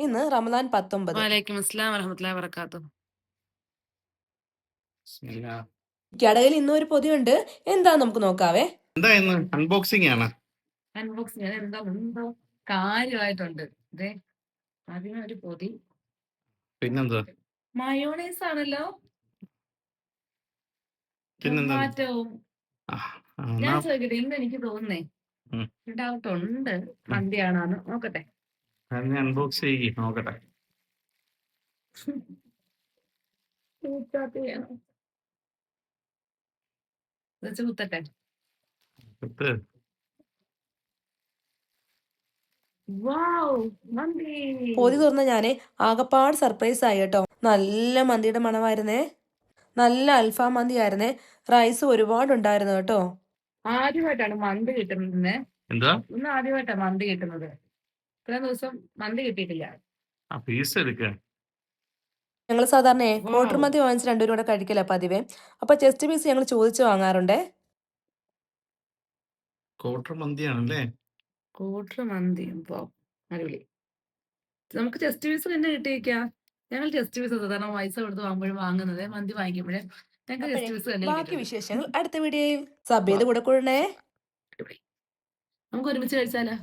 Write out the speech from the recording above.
ഇന്ന് റമദാൻ 19. വലൈക്കും അസ്സലാം വറഹ്മത്തുള്ളാഹി വബറകാതുഹു. ബിസ്മില്ലാ. കടയിൽ ഇന്നും ഒരു പൊതിയുണ്ട്. എന്താ നമുക്ക് നോക്കാവേ. എന്താ ഇന്ന് അൺബോക്സിംഗ് ആണ്? അൺബോക്സിംഗ് എന്തോ കാര്യമായിട്ടുണ്ട്. ദേ അതിനൊരു പൊതി. പിന്നെന്താ? മയോണൈസ് ആണല്ലോ. പിന്നെന്താ? ടൊമാറ്റോവും. ആ, ഞാൻ എന്നാ ചോദിക്കട്ടെ, ഇന്ന് എനിക്ക് തോന്നുന്നേ ഡൗട്ട് ഉണ്ട് മന്തിയാണോന്ന്. നോക്കട്ടെ. അൺബോക്സ് ചെയ്യ് നോക്കട്ടെ. വെച്ച് കുത്തട്ടെ. കുത്ത്. വൗ, മന്തി. പൊതി തുറന്ന ഞാന് ആകപ്പാട് സർപ്രൈസ് ആയി കേട്ടോ. നല്ല മന്തിയുടെ മണമായിരുന്നേ. നല്ല അൽഫാം മന്തി ആയിരുന്നേ. റൈസ് ഒരുപാടുണ്ടായിരുന്നു കേട്ടോ. ആദ്യമായിട്ടാണ് മന്തി കിട്ടുന്നത്. എന്താ? ഇന്ന് ആദ്യമായിട്ടാണ് മന്തി കിട്ടുന്നത്. ഇത്രയും ദിവസം മന്തി കിട്ടിയിട്ടില്ല. ആ പീസ് എടുക്ക. ഞങ്ങൾ സാധാരണ ക്വാർട്ടർ മന്തി വാങ്ങിച്ച് രണ്ടുപേരും കൂടെ കഴിക്കില്ല പതിവേ. അപ്പൊ ചെസ്റ്റ് പീസ് ഞങ്ങൾ ചോദിച്ചു വാങ്ങാറുണ്ടേ. ക്വാർട്ടർ മന്തിയാണല്ലേ? ക്വാർട്ടർ മന്തി. അടിപൊളി. നമുക്ക് ചെസ്റ്റ് പീസ് തന്നെ കിട്ടിയേക്കാ. ഞങ്ങൾ ചെസ്റ്റ് പീസ് സാധാരണ പൈസ കൊടുത്ത് വാങ്ങുമ്പോഴും വാങ്ങുന്നത്, മന്തി വാങ്ങിക്കുമ്പോഴേ ഞങ്ങൾക്ക് ചെസ്റ്റ് പീസ് തന്നെ ബാക്കി കിട്ടിയിട്ടുണ്ട്. വിശേഷങ്ങൾ അടുത്ത വീഡിയോയിൽ. സബ് ചെയ്ത് കൂടെ കൂടണേ. നമുക്ക് ഒരുമിച്ച് കഴിച്ചാലോ?